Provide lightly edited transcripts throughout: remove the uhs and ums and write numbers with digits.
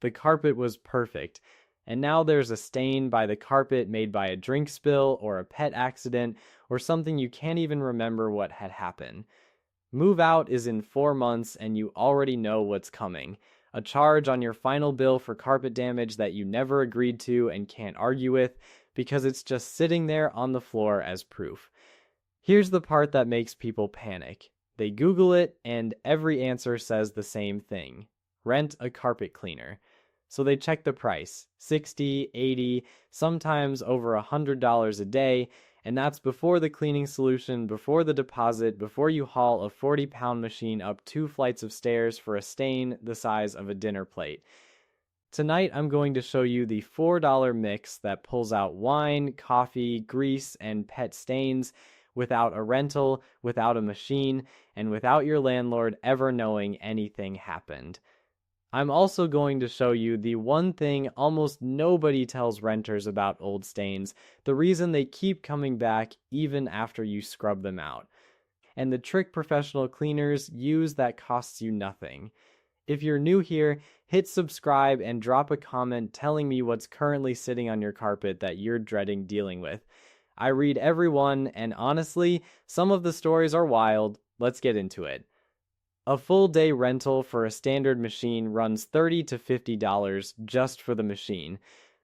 The carpet was perfect. And now there's a stain by the carpet made by a drink spill or a pet accident or something you can't even remember what had happened. Move out is in 4 months and you already know what's coming. A charge on your final bill for carpet damage that you never agreed to and can't argue with because it's just sitting there on the floor as proof. Here's the part that makes people panic. They Google it and every answer says the same thing. Rent a carpet cleaner. So they check the price, $60, $80, sometimes over $100 a day, and that's before the cleaning solution, before the deposit, before you haul a 40-pound machine up 2 flights of stairs for a stain the size of a dinner plate. Tonight I'm going to show you the $4 mix that pulls out wine, coffee, grease, and pet stains without a rental, without a machine, and without your landlord ever knowing anything happened. I'm also going to show you the one thing almost nobody tells renters about old stains, the reason they keep coming back even after you scrub them out, and the trick professional cleaners use that costs you nothing. If you're new here, hit subscribe and drop a comment telling me what's currently sitting on your carpet that you're dreading dealing with. I read every one, and honestly, some of the stories are wild. Let's get into it. A full day rental for a standard machine runs $30 to $50 just for the machine.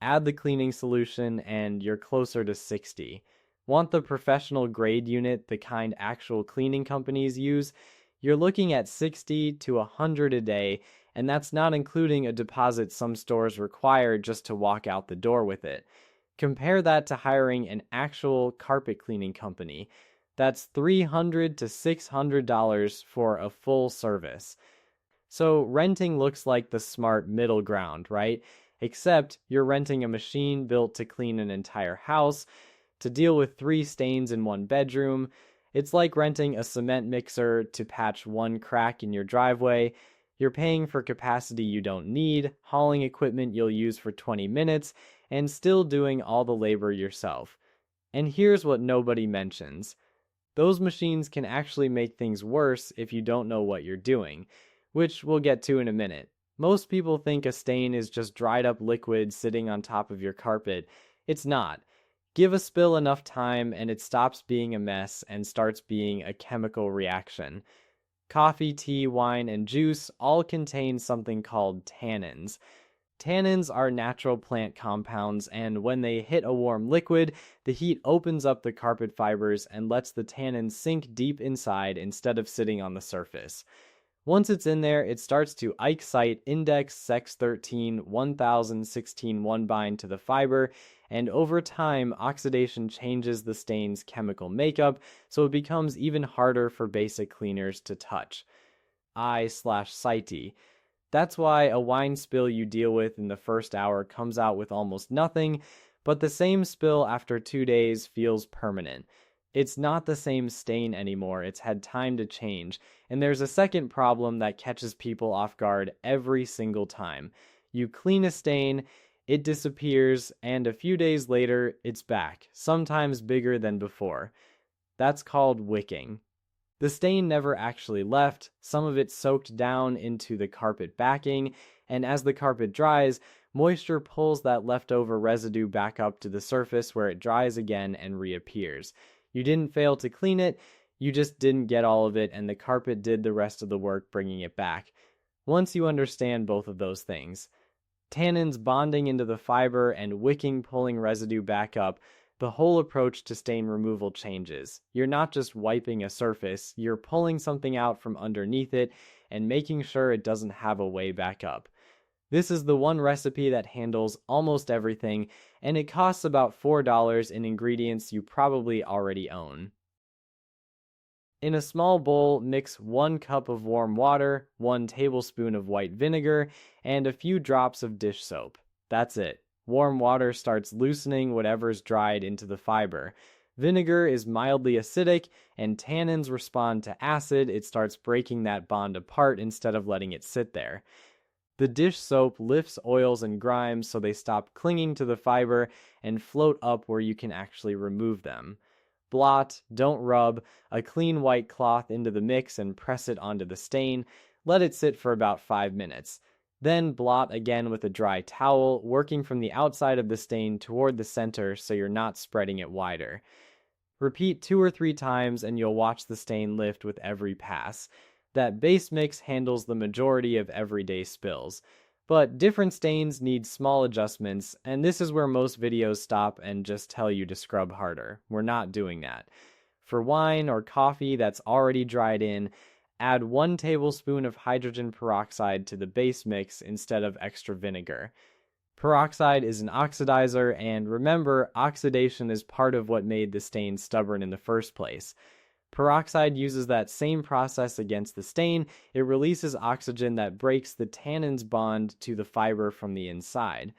Add the cleaning solution and you're closer to $60. Want the professional grade unit, the kind actual cleaning companies use? You're looking at $60 to $100 a day, and that's not including a deposit some stores require just to walk out the door with it. Compare that to hiring an actual carpet cleaning company. That's $300 to $600 for a full service. So renting looks like the smart middle ground, right? Except you're renting a machine built to clean an entire house, to deal with 3 stains in one bedroom. It's like renting a cement mixer to patch one crack in your driveway. You're paying for capacity you don't need, hauling equipment you'll use for 20 minutes, and still doing all the labor yourself. And here's what nobody mentions. Those machines can actually make things worse if you don't know what you're doing, which we'll get to in a minute. Most people think a stain is just dried up liquid sitting on top of your carpet. It's not. Give a spill enough time and it stops being a mess and starts being a chemical reaction. Coffee, tea, wine, and juice all contain something called tannins. Tannins are natural plant compounds, and when they hit a warm liquid, the heat opens up the carpet fibers and lets the tannins sink deep inside instead of sitting on the surface. Once it's in there, it starts to Ike-site index sex 13 1016 1 bind to the fiber, and over time, oxidation changes the stain's chemical makeup, so it becomes even harder for basic cleaners to touch. I/site. That's why a wine spill you deal with in the first hour comes out with almost nothing, but the same spill after 2 days feels permanent. It's not the same stain anymore, it's had time to change, and there's a second problem that catches people off guard every single time. You clean a stain, it disappears, and a few days later, it's back, sometimes bigger than before. That's called wicking. The stain never actually left, some of it soaked down into the carpet backing, and as the carpet dries, moisture pulls that leftover residue back up to the surface where it dries again and reappears. You didn't fail to clean it, you just didn't get all of it, and the carpet did the rest of the work bringing it back. Once you understand both of those things, tannins bonding into the fiber and wicking pulling residue back up, the whole approach to stain removal changes. You're not just wiping a surface, you're pulling something out from underneath it and making sure it doesn't have a way back up. This is the one recipe that handles almost everything, and it costs about $4 in ingredients you probably already own. In a small bowl, mix 1 cup of warm water, 1 tablespoon of white vinegar, and a few drops of dish soap. That's it. Warm water starts loosening whatever's dried into the fiber. Vinegar is mildly acidic, and tannins respond to acid. It starts breaking that bond apart instead of letting it sit there. The dish soap lifts oils and grimes so they stop clinging to the fiber and float up where you can actually remove them. Blot, don't rub, a clean white cloth into the mix and press it onto the stain. Let it sit for about 5 minutes. Then blot again with a dry towel, working from the outside of the stain toward the center so you're not spreading it wider. Repeat 2 or 3 times and you'll watch the stain lift with every pass. That base mix handles the majority of everyday spills. But different stains need small adjustments, and this is where most videos stop and just tell you to scrub harder. We're not doing that. For wine or coffee that's already dried in, add 1 tablespoon of hydrogen peroxide to the base mix instead of extra vinegar. Peroxide is an oxidizer, and remember, oxidation is part of what made the stain stubborn in the first place. Peroxide uses that same process against the stain. It releases oxygen that breaks the tannins bond to the fiber from the inside.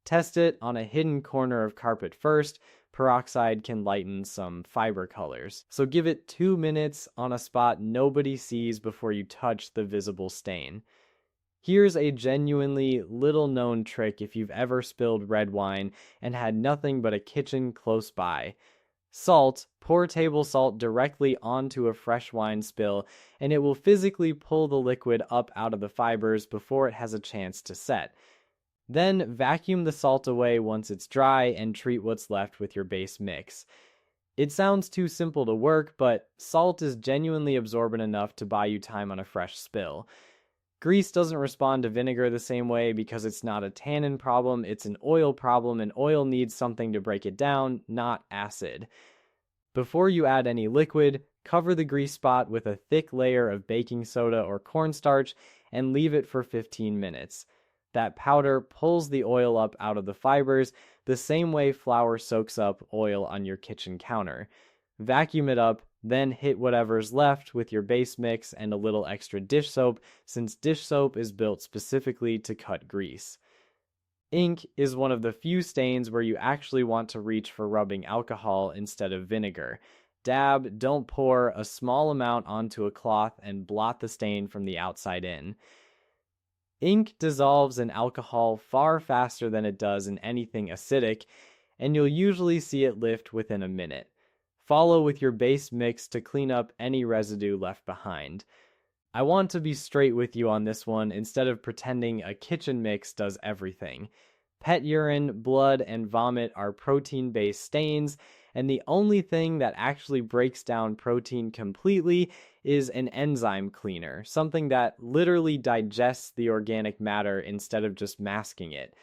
Test it on a hidden corner of carpet first. Peroxide can lighten some fiber colors. So give it 2 minutes on a spot nobody sees before you touch the visible stain. Here's a genuinely little known trick if you've ever spilled red wine and had nothing but a kitchen close by. Salt, pour table salt directly onto a fresh wine spill, and it will physically pull the liquid up out of the fibers before it has a chance to set. Then vacuum the salt away once it's dry and treat what's left with your base mix. It sounds too simple to work, but salt is genuinely absorbent enough to buy you time on a fresh spill. Grease doesn't respond to vinegar the same way because it's not a tannin problem, it's an oil problem, and oil needs something to break it down, not acid. Before you add any liquid, cover the grease spot with a thick layer of baking soda or cornstarch and leave it for 15 minutes. That powder pulls the oil up out of the fibers the same way flour soaks up oil on your kitchen counter. Vacuum it up, then hit whatever's left with your base mix and a little extra dish soap, since dish soap is built specifically to cut grease. Ink is one of the few stains where you actually want to reach for rubbing alcohol instead of vinegar. Dab, don't pour, a small amount onto a cloth and blot the stain from the outside in. Ink dissolves in alcohol far faster than it does in anything acidic, and you'll usually see it lift within a minute. Follow with your base mix to clean up any residue left behind. I want to be straight with you on this one instead of pretending a kitchen mix does everything. Pet urine, blood, and vomit are protein-based stains, and the only thing that actually breaks down protein completely is an enzyme cleaner, something that literally digests the organic matter instead of just masking it.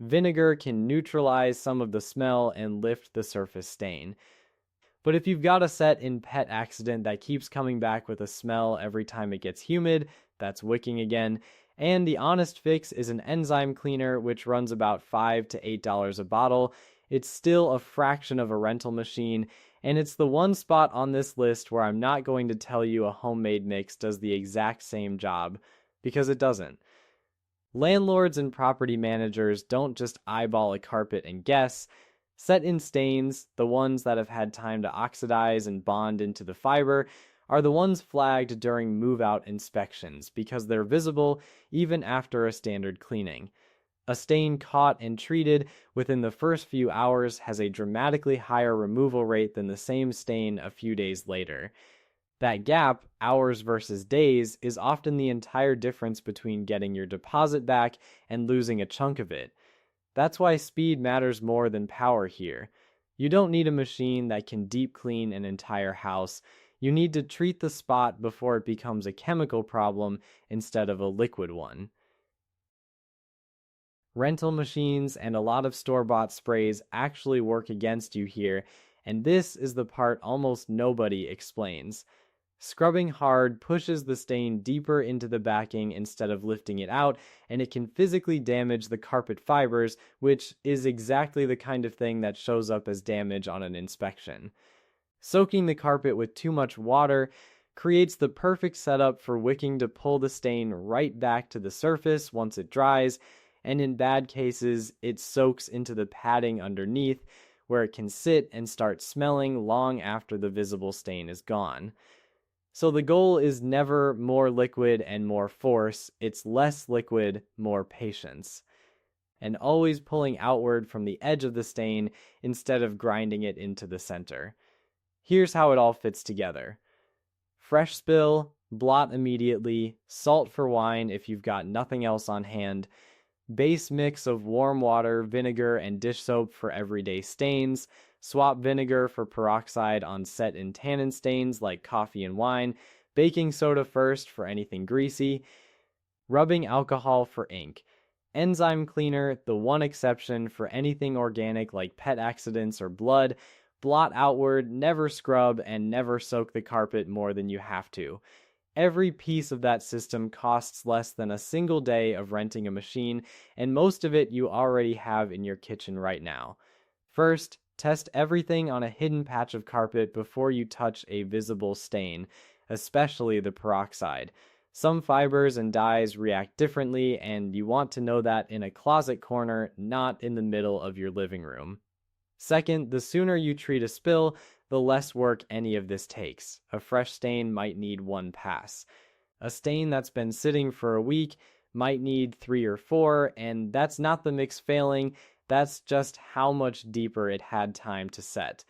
Vinegar can neutralize some of the smell and lift the surface stain. But if you've got a set in pet accident that keeps coming back with a smell every time it gets humid, that's wicking again. And the honest fix is an enzyme cleaner, which runs about $5 to $8 a bottle. It's still a fraction of a rental machine, and it's the one spot on this list where I'm not going to tell you a homemade mix does the exact same job, because it doesn't. Landlords and property managers don't just eyeball a carpet and guess. Set in stains, the ones that have had time to oxidize and bond into the fiber, are the ones flagged during move-out inspections because they're visible even after a standard cleaning. A stain caught and treated within the first few hours has a dramatically higher removal rate than the same stain a few days later. That gap, hours versus days, is often the entire difference between getting your deposit back and losing a chunk of it. That's why speed matters more than power here. You don't need a machine that can deep clean an entire house. You need to treat the spot before it becomes a chemical problem instead of a liquid one. Rental machines and a lot of store-bought sprays actually work against you here, and this is the part almost nobody explains. Scrubbing hard pushes the stain deeper into the backing instead of lifting it out, and it can physically damage the carpet fibers, which is exactly the kind of thing that shows up as damage on an inspection. Soaking the carpet with too much water creates the perfect setup for wicking to pull the stain right back to the surface once it dries, and in bad cases, it soaks into the padding underneath, where it can sit and start smelling long after the visible stain is gone. So the goal is never more liquid and more force, it's less liquid, more patience. And always pulling outward from the edge of the stain instead of grinding it into the center. Here's how it all fits together. Fresh spill, blot immediately, salt for wine if you've got nothing else on hand, base mix of warm water, vinegar, and dish soap for everyday stains, swap vinegar for peroxide on set and tannin stains like coffee and wine, baking soda first for anything greasy, rubbing alcohol for ink. Enzyme cleaner, the one exception for anything organic like pet accidents or blood. Blot outward, never scrub, and never soak the carpet more than you have to. Every piece of that system costs less than a single day of renting a machine, and most of it you already have in your kitchen right now. First, test everything on a hidden patch of carpet before you touch a visible stain, especially the peroxide. Some fibers and dyes react differently, and you want to know that in a closet corner, not in the middle of your living room. Second, the sooner you treat a spill, the less work any of this takes. A fresh stain might need 1 pass. A stain that's been sitting for a week might need 3 or 4, and that's not the mix failing, that's just how much deeper it had time to set.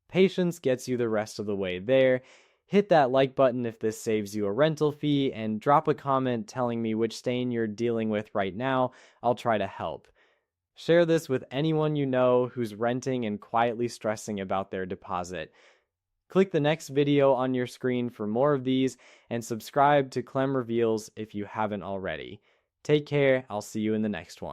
Patience gets you the rest of the way there. Hit that like button if this saves you a rental fee, and drop a comment telling me which stain you're dealing with right now. I'll try to help. Share this with anyone you know who's renting and quietly stressing about their deposit. Click the next video on your screen for more of these, and subscribe to Clem Reveals if you haven't already. Take care, I'll see you in the next one.